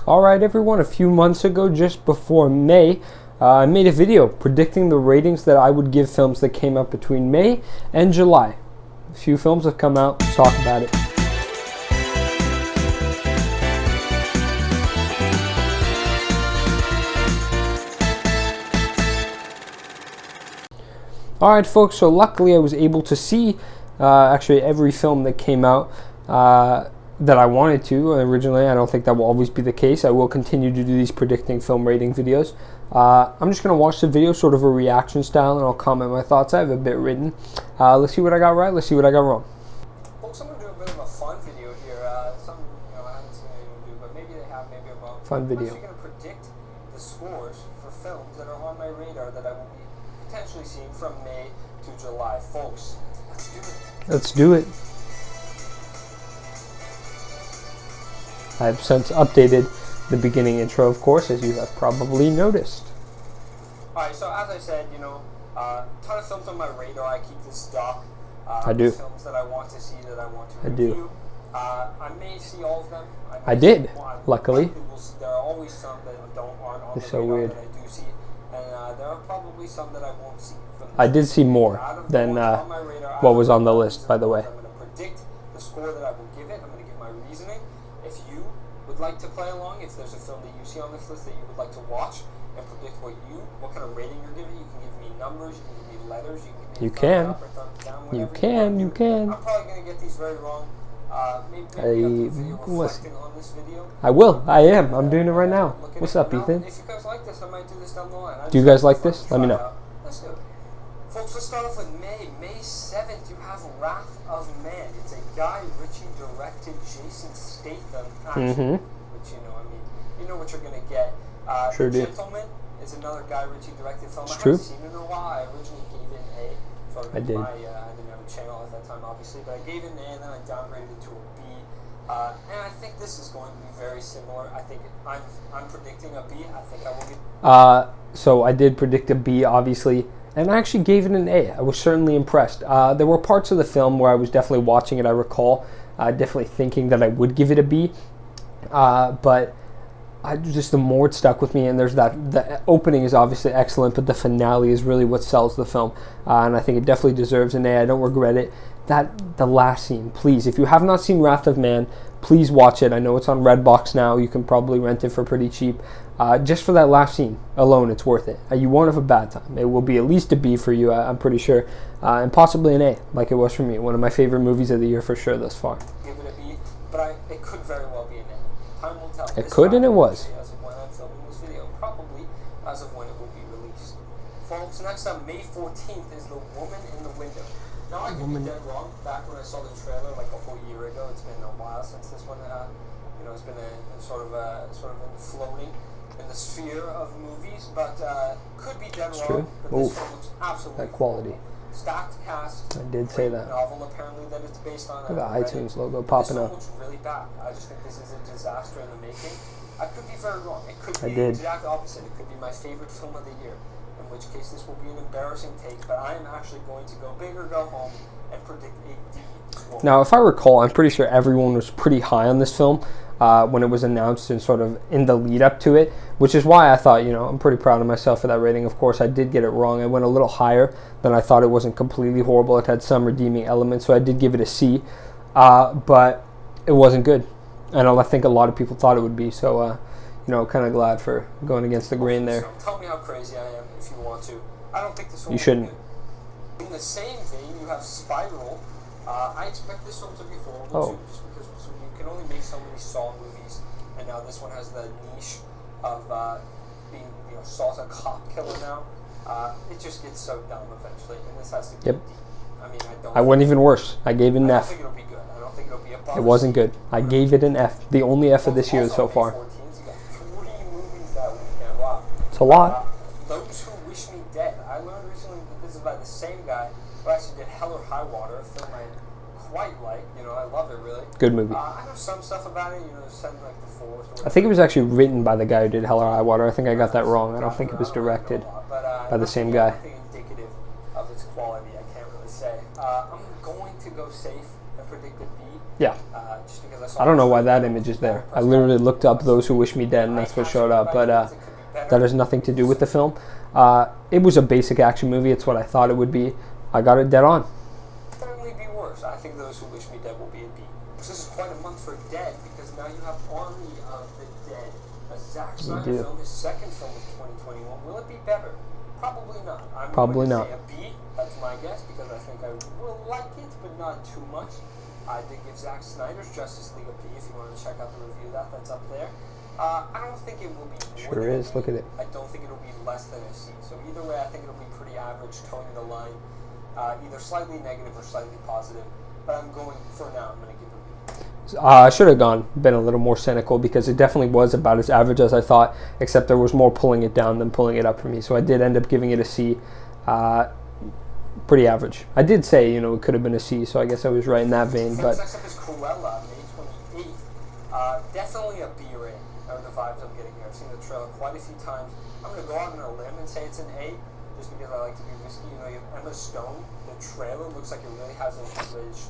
Alright everyone, a few months ago, just before May, I made a video predicting the ratings that I would give films that came out between May and July. A few films have come out, let's talk about it. Alright folks, so luckily I was able to see actually every film that came out that I wanted to originally. I don't think that will always be the case. I will continue to do these predicting film rating videos. I'm just going to watch the video, sort of a reaction style, and I'll comment my thoughts. I have a bit written. Let's see what I got right, let's see what I got wrong. Folks, I'm going to do a bit of a fun video here. Something I haven't seen anyone do, but maybe they have, maybe I'm wrong. Fun video. I'm actually going to predict the scores for films that are on my radar that I will be potentially seeing from May to July. Folks, let's do it. Let's do it. I have since updated the beginning intro, of course, as you have probably noticed. Alright, so as I said, a ton of films on my radar. I keep this stock. I do. Films that I want to see, that I want to I review. do. I may see all of them. I did, luckily. There are always some that aren't on It's the so radar weird. that I do see, and there are probably some that I won't see. I did see more than what was on the list, by the way. I'm going to predict the score that I will give it. I'm going to give my reasoning. If you would like to play along, if there's a film that you see on this list that you would like to watch and predict what kind of rating you're giving, you can give me numbers, you can give me letters, you can give me thumbs up or thumbs down, whatever you can. I'm probably going to get these very wrong. Maybe I'll do a video reflecting on this video. I will. I am. I'm doing it right now. What's up, Ethan? If you guys like this, I might do this down the line. Do you guys like this? Let me know. Let's do it. Folks, let's start off with May. May 7th, you have Wrath of Man. It's a Guy Ritchie directed Jason Statham action. Which, you know what you're going to get. Sure The do. Gentleman is another Guy Ritchie directed film. It's I true. haven't seen it in a while. I originally gave it an A. So I did. I didn't have a channel at that time, obviously, but I gave it an A and then I downgraded it to a B. And I think this is going to be very similar. I think I'm predicting a B. I think I will be. So I did predict a B, obviously, and I actually gave it an A. I was certainly impressed. There were parts of the film where I was definitely watching it, I recall, definitely thinking that I would give it a B, but just the more it stuck with me, and there's the opening is obviously excellent, but the finale is really what sells the film, and I think it definitely deserves an A. I don't regret it. The last scene, please, if you have not seen Wrath of Man, please watch it. I know it's on Redbox now. You can probably rent it for pretty cheap. Just for that last scene alone, it's worth it. You won't have a bad time. It will be at least a B for you, I'm pretty sure, and possibly an A, like it was for me. One of my favorite movies of the year for sure thus far. Give it a B, but it could very well be an A. Time will tell. It could, and it was. As of when I'm filming this video, probably as of when it will be released. Folks, next up, May 14th is The Woman in the Window. Now, I could be dead wrong. Back when I saw the trailer, like a whole year ago, it's been a while since this one. It's been a sort of floating in the sphere of movies, but could be dead wrong. But this one looks absolutely that quality. Stacked cast. I did say that. Novel apparently that it's based on. Look at the iTunes logo popping this up. This one looks really bad. I just think this is a disaster in the making. I could be very wrong. It could I be did. the exact opposite. It could be my favorite film of the year. In which case this will be an embarrassing take, but I am actually going to go big or go home and predict a D. Now, if I recall, I'm pretty sure everyone was pretty high on this film when it was announced and sort of in the lead up to it, which is why I thought, I'm pretty proud of myself for that rating. Of course, I did get it wrong. I went a little higher than I thought. It wasn't completely horrible. It had some redeeming elements, so I did give it a C, but it wasn't good. And I think a lot of people thought it would be, so kind of glad for going against the grain there. So tell me how crazy I am if you want to. I don't think this one. You shouldn't. In the same vein, you have Spiral. I expect this one to be horrible too, just because you can only make so many Saw movies, and now this one has the niche of being, Saw's a cop killer now. It just gets so dumb eventually, and this has to be a D. I went even worse. I gave it an F. I don't think it'll be good. I don't think it'll be above. It wasn't good. I gave it an F. The only F of this year so far. You got 3 movies that weekend. Wow. It's a lot. Those Who Wish Me Dead. I learned recently that this is by the same guy who actually did Hell or High Water, a film I quite like. I love it really. Good movie. I know some stuff about it. Send like the fourth. I think it was actually written by the guy who did Hell or High Water. I think I got that wrong. I don't think it was directed by the same guy. Nothing indicative of its quality. I can't really say. I'm going to go safe and predict a B. Yeah. Just because I saw I don't know why that image is there. I literally looked up Those Who Wish Me Dead, and that's what showed up. But that has nothing to do with the film. It was a basic action movie. It's what I thought it would be. I got it dead on. Certainly be worse. I think Those Who Wish Me Dead will be a B. This is quite a month for Dead because now you have Army of the Dead, a Zack Snyder film, his second film of 2021. Will it be better? Probably not. I'm going to say a B. That's my guess because I think I will like it, but not too much. I did give Zack Snyder's Justice League a B. If you want to check out the review of that, that's up there. I don't think it will be more sure than is. Look at it. I don't think it'll be less than a C. So either way, I think it'll be pretty average, toeing the line, either slightly negative or slightly positive. But I'm going for now. I'm going to give it a B. I should have been a little more cynical because it definitely was about as average as I thought, except there was more pulling it down than pulling it up for me. So I did end up giving it a C. Pretty average. I did say, it could have been a C, so I guess I was right in that vein. But next up is Cruella, May 28th. Definitely a B or A, are the vibes I'm getting here. I've seen the trailer quite a few times. I'm going to go out on a limb and say it's an A, just because I like to be risky. You have Emma Stone. The trailer looks like it really has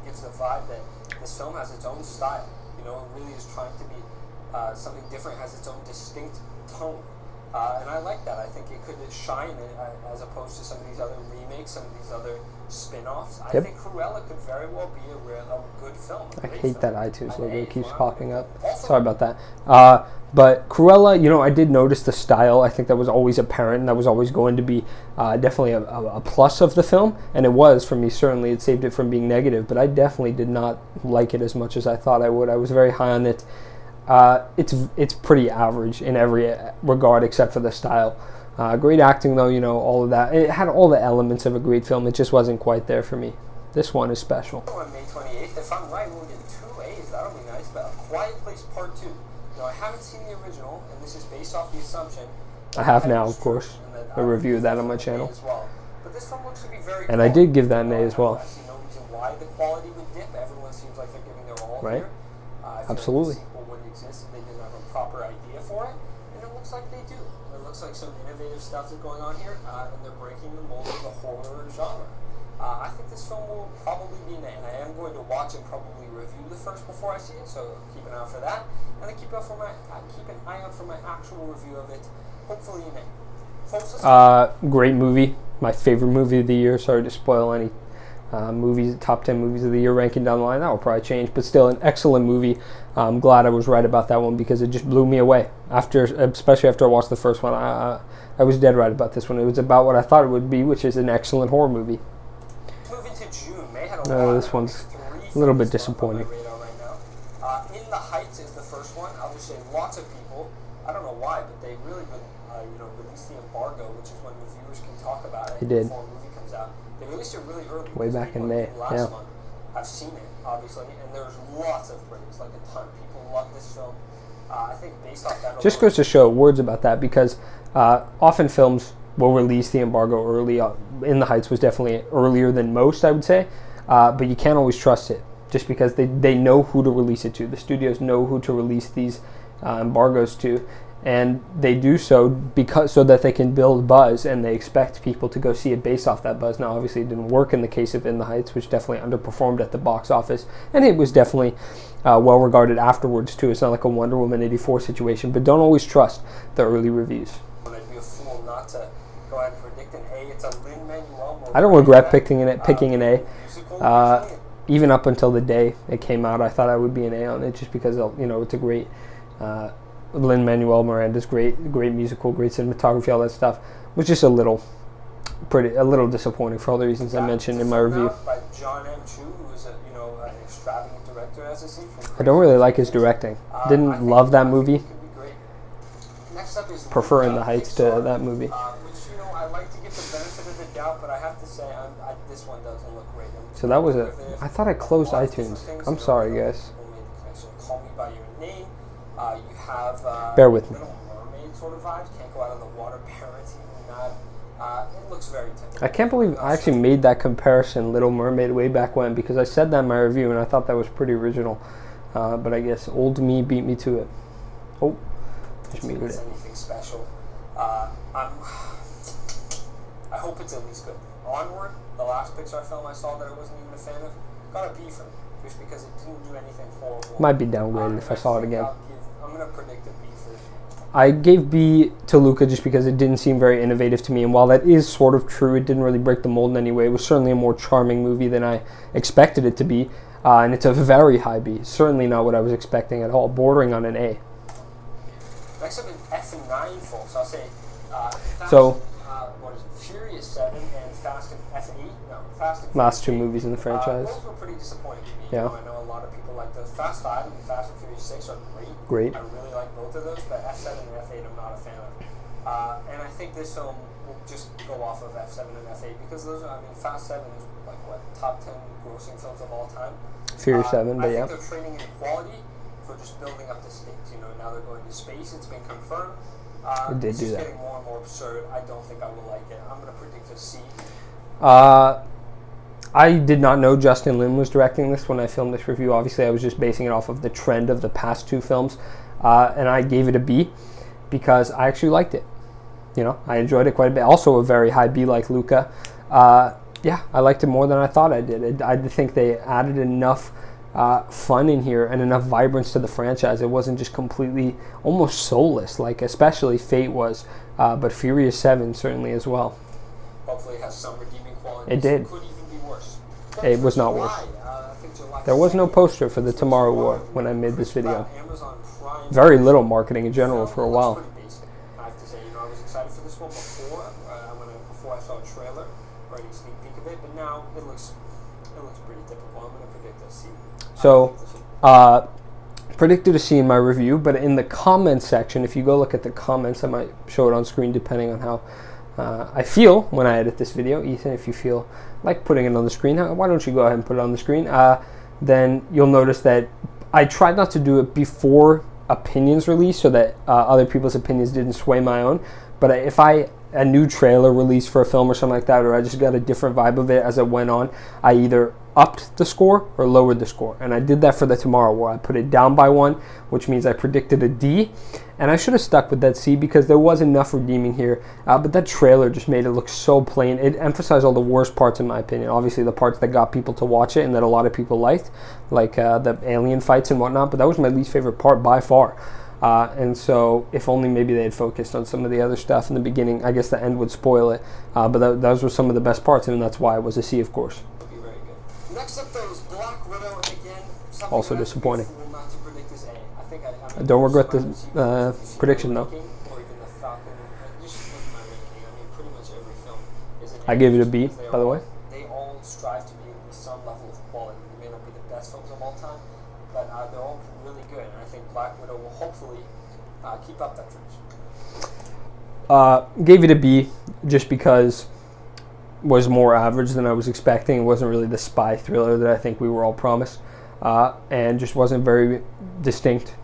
gives the vibe that this film has its own style. It really is trying to be something different, has its own distinct tone. And I like that. I think it could shine as opposed to some of these other remakes, some of these other spin-offs. I think Cruella could very well be a good film. I hate that iTunes logo keeps popping up. Sorry about that. But Cruella, I did notice the style. I think that was always apparent, and that was always going to be definitely a plus of the film. And it was, for me, certainly. It saved it from being negative. But I definitely did not like it as much as I thought I would. I was very high on it. It's pretty average in every regard except for the style. Great acting though, all of that. It had all the elements of a great film. It just wasn't quite there for me. This one is special. On May 28th, if I'm right, we'll get 2 A's. That'll be nice. But A Quiet Place Part 2. I haven't seen the original, and this is based off the assumption. I have now, of course. I reviewed that on my channel. But this film looks to be very and I did give that an A as well. I see no reason why the quality would dip. Everyone seems like they're giving their all right? Here. Absolutely. Exist if they didn't have a proper idea for it, and it looks like they do. It looks like some innovative stuff is going on here, and they're breaking the mold of the horror genre. I think this film will probably be an A, and I am going to watch and probably review the first before I see it, so keep an eye out for that, and then keep an eye out for my actual review of it, hopefully an A. Great movie, my favorite movie of the year. Sorry to spoil any top 10 movies of the year ranking down the line. That will probably change, but still an excellent movie. I'm glad I was right about that one because it just blew me away. Especially after I watched the first one, I was dead right about this one. It was about what I thought it would be, which is an excellent horror movie. Moving to June, May had this one's a little bit disappointing. In the Heights is the first one. I would say lots of people, I don't know why, but they really released the embargo, which is when reviewers can talk about it before a movie comes out. They released it really early. Way back in May. Last month. I've seen it, obviously, and there's lots of praise, like a ton. People love this film. I think based off that... Just goes to show words about that because often films will release the embargo early. In the Heights was definitely earlier than most, I would say, but you can't always trust it just because they know who to release it to. The studios know who to release these embargoes to. And they do so so that they can build buzz, and they expect people to go see it based off that buzz. Now, obviously, it didn't work in the case of In the Heights, which definitely underperformed at the box office, and it was definitely well regarded afterwards too. It's not like a Wonder Woman 84 situation, but don't always trust the early reviews. I'd be a fool not to go ahead and predict an A. It's a Lin-Manuel. I don't regret picking an A. Even up until the day it came out, I thought I would be an A on it, just because it's a great. Lin-Manuel Miranda's great musical, great cinematography, all that stuff was just a little disappointing for all the reasons I mentioned in my review. By John M. Chu, who is an extravagant director, as I see. I don't really like his directing. Didn't love that movie. Next up is prefer In the Heights to that movie. Which I like to give the benefit of the doubt, but I have to say this one doesn't look great. So that was it. I thought I closed iTunes. I'm sorry, guys. Call Me by Your Name. You have bear with me. Little Mermaid sort of vibes. Can't go out of the water. Parents even not. It looks very tempting. I can't believe I actually made that comparison, Little Mermaid, way back when, because I said that in my review and I thought that was pretty original. But I guess old me beat me to it. Oh, just muted it. Anything special? I hope it's at least good. Onward, the last Pixar film I saw that I wasn't even a fan of, got a B from me. just because it didn't do anything horrible. Might be downgraded if I saw it again. I'm going to predict a B for this one. I gave B to Luca just because it didn't seem very innovative to me, and while that is sort of true, it didn't really break the mold in any way. It was certainly a more charming movie than I expected it to be, and it's a very high B. Certainly not what I was expecting at all, bordering on an A. Next up is F and 9, folks. I'll say Furious 7 and Fast and F8. No, Fast and last two movies in the franchise. Those were pretty disappointing to me. Yeah. I know a lot of people like those. Fast 5 and Fast and Furious 6 are Great. I really like both of those, but F7 and F8 I'm not a fan of. And I think this film will just go off of F7 and F8 because those are, Fast 7 is like, what, top 10 grossing films of all time? Furious 7, but I think they're training in quality for just building up the stakes. Now they're going to space. It's been confirmed. It did it's do just that. getting more and more absurd. I don't think I will like it. I'm going to predict a C. I did not know Justin Lin was directing this when I filmed this review. Obviously, I was just basing it off of the trend of the past two films, and I gave it a B because I actually liked it. I enjoyed it quite a bit. Also, a very high B like Luca. Yeah, I liked it more than I thought I did. I think they added enough fun in here and enough vibrance to the franchise. It wasn't just completely almost soulless, like especially Fate was, but Furious 7 certainly as well. Hopefully it has some redeeming qualities. It did. It could even be worse. It was not worse. There was no poster for the Tomorrow War when I made this video. Very little marketing in general for a while. I have to say, I was excited for this one before I saw a trailer or any sneak peek of it, but now it looks pretty typical. I'm going to predict a C. So, predicted a C in my review, but in the comments section, if you go look at the comments, I might show it on screen depending on how I feel when I edit this video. Ethan, if you feel like putting it on the screen, why don't you go ahead and put it on the screen? Then you'll notice that I tried not to do it before opinions release so that other people's opinions didn't sway my own. But if a new trailer released for a film or something like that, or I just got a different vibe of it as it went on, I either upped the score or lowered the score. And I did that for the Tomorrow War. I put it down by 1, which means I predicted a D. And I should have stuck with that C because there was enough redeeming here. But that trailer just made it look so plain. It emphasized all the worst parts in my opinion. Obviously the parts that got people to watch it and that a lot of people liked, like the alien fights and whatnot. But that was my least favorite part by far. And so if only maybe they had focused on some of the other stuff in the beginning, I guess the end would spoil it. But those were some of the best parts, and that's why it was a C, of course. Next up, there was Black Widow, and again, also disappointing. Not to predict this A. I don't regret the prediction, though. I gave it a B, by the way. They all strive to be at some level of quality. They may not be the best films of all time, but they're all really good, and I think Black Widow will hopefully keep up that tradition. Gave it a B just because was more average than I was expecting. It wasn't really the spy thriller that I think we were all promised, and just wasn't very distinct.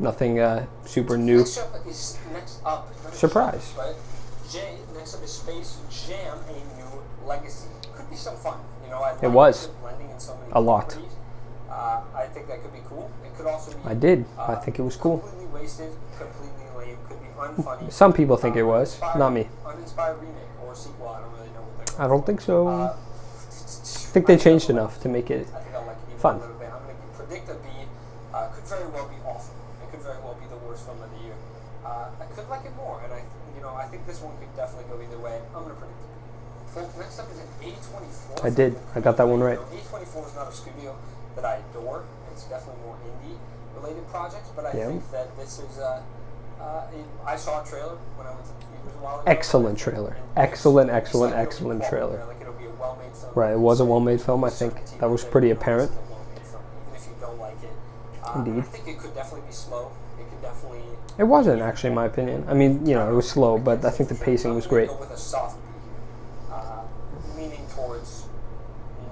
Nothing super new. Next up, Surprise. But next up is Space Jam: A New Legacy. Could be some fun. It was blending in so many a lot. properties. I think that could be cool. It could also be. I did. I think it was cool. Completely wasted, completely lame. Could be unfunny. Some people think it was, not me. Uninspired remake or sequel. I don't really know what they're. I don't think so. I think they changed enough to make it I think I like it even fun. a little bit. I'm going to predict a B. Could very well be awful. It could very well be the worst film of the year. I could like it more, and I think this one could definitely go either way. I'm going to predict it. Next up is an A24. I did. I got that one right. A24 is not a studio that I adore. It's definitely more indie-related projects, but I think that this is. I saw a trailer when I went to the theaters a while ago. Excellent trailer. Excellent trailer. Like it'll be a well-made film. Right, it was a well-made film. I think that was pretty apparent. Even if you don't like it. Indeed. I think it could definitely be slow. It could definitely. It wasn't actually, in my opinion. I mean, it was slow, but I think the pacing was great. Go with a soft B here, leaning towards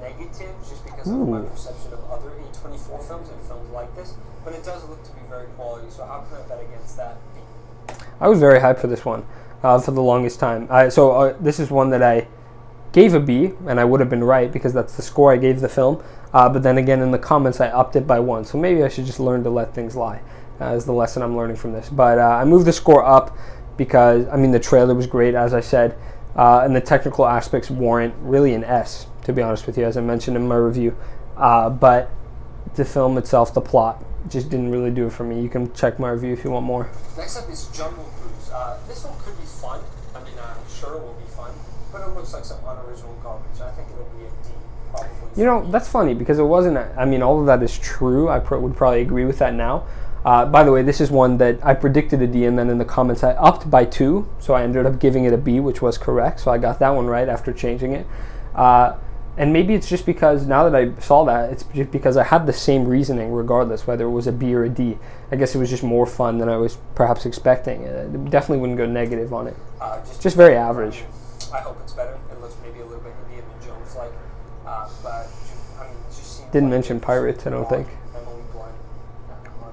negative, just because of my perception of other A24 films and films like this. But it does look to be very quality. So how can I bet against that? B? I was very hyped for this one for the longest time. This is one that I gave a B, and I would have been right because that's the score I gave the film. But then again, in the comments, I upped it by 1. So maybe I should just learn to let things lie. Is the lesson I'm learning from this. But I moved the score up because, the trailer was great, as I said, and the technical aspects warrant really an S, to be honest with you, as I mentioned in my review. But the film itself, the plot, just didn't really do it for me. You can check my review if you want more. Next up is Jungle Cruise. This one could be fun. I mean, I'm sure it will be fun, but it looks like some unoriginal garbage. I think it'll be a D, probably. You know, that's funny because it wasn't. I mean, all of that is true. I would probably agree with that now. By the way, this is one that I predicted a D, and then in the comments I upped by 2, so I ended up giving it a B, which was correct. So I got that one right after changing it. And maybe it's just because now that I saw that, it's just because I had the same reasoning regardless, whether it was a B or a D. I guess it was just more fun than I was perhaps expecting. Definitely wouldn't go negative on it. Just very average. I hope it's better. It looks maybe a little bit Indiana Jones-like. But, I mean, it just seems Didn't like mention pirates, I don't think. Emily Blunt,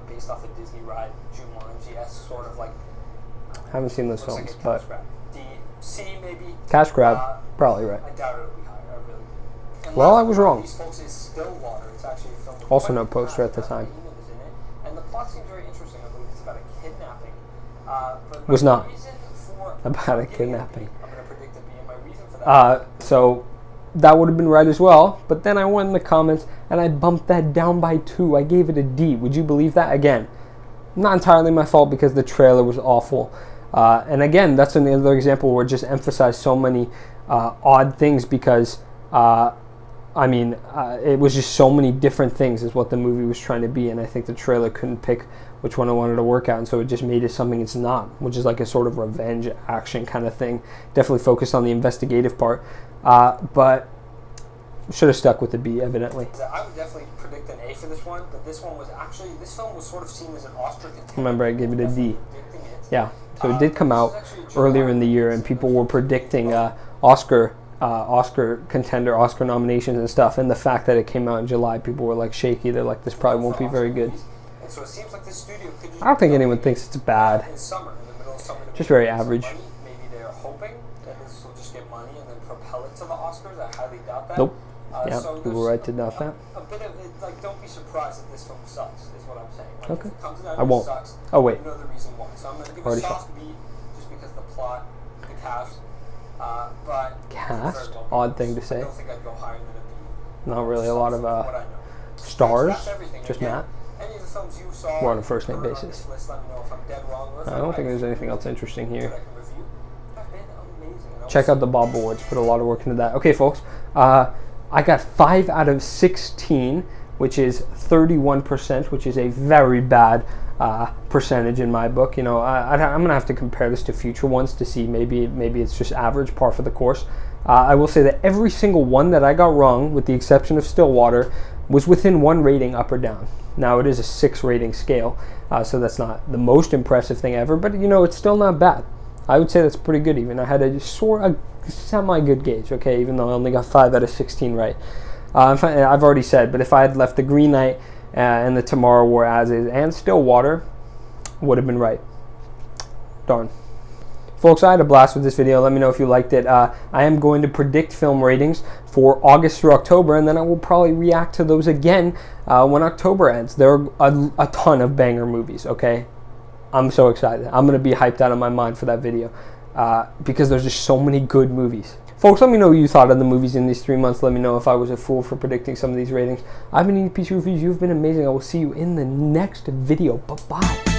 based off a Disney ride, Jumanji-esque, sort of like. Haven't seen those films, like but D, C maybe. Cash Grab, probably right. I doubt it'll be higher. I really. And Well, I was wrong. These folks is Stillwater. It's actually a film with Also no Quentin poster at the Tarantino time. is in it. And the plot seems very interesting. I believe it's about a kidnapping. But Was not reason for about a kidnapping. I'm going to predict a B, and my reason for that. So that would have been right as well, but then I went in the comments and I bumped that down by 2. I gave it a D. Would you believe that? Again, not entirely my fault because the trailer was awful. And again, that's another example where it just emphasized so many odd things because, it was just so many different things is what the movie was trying to be, and I think the trailer couldn't pick which one I wanted to work out, and so it just made it something it's not, which is like a sort of revenge action kind of thing. Definitely focused on the investigative part, but should have stuck with the B, evidently. I would definitely predict an A for this one, but this film was sort of seen as an Oscar contender. Remember, I gave it a D. Yeah, so it did come out earlier in the year, and people were predicting Oscar contender, Oscar nominations and stuff, and the fact that it came out in July, people were like shaky. They're like, this probably won't be very good. And so it seems like this studio could just I don't think anyone thinks it's bad. in summer, in the middle of summer, Just very average. Maybe they're hoping that this will just get money and then propel it to the Oscars. I highly doubt that. Nope. Yeah, so you were right to doubt that. A bit of it, like, don't be surprised if this film sucks, is what I'm saying. Like, Okay. If it comes out I and won't. sucks, Oh, wait. you know the reason why. So I'm going to give Already a soft B just because the plot, the cast, but Cast? Odd thing to say. I don't think I'd go higher than a B. Not really a lot of What I know. stars, That's everything. just Again, Matt. any of the films you saw, We're on a first name heard on basis. this list, let me know if I'm dead wrong or if I I'm don't right. think there's anything else interesting That here. I can review. Have been amazing. And I Check will out the Bob Awards. Put a lot of work into that. Okay, folks. I got 5 out of 16, which is 31%, which is a very bad percentage in my book. You know, I'm gonna have to compare this to future ones to see maybe it's just average, par for the course. I will say that every single one that I got wrong, with the exception of Stillwater, was within 1 rating up or down. Now it is a 6 rating scale, so that's not the most impressive thing ever, but you know, it's still not bad. I would say that's pretty good even. I had a semi-good gauge, okay, even though I only got 5 out of 16 right. I've already said, but if I had left the Green Knight and the Tomorrow War As Is and Stillwater, would have been right. Darn. Folks, I had a blast with this video. Let me know if you liked it. I am going to predict film ratings for August through October, and then I will probably react to those again when October ends. There are a ton of banger movies, okay? I'm so excited. I'm going to be hyped out of my mind for that video because there's just so many good movies. Folks, let me know what you thought of the movies in these 3 months. Let me know if I was a fool for predicting some of these ratings. I've been eating PC Reviews. You've been amazing. I will see you in the next video. Bye-bye.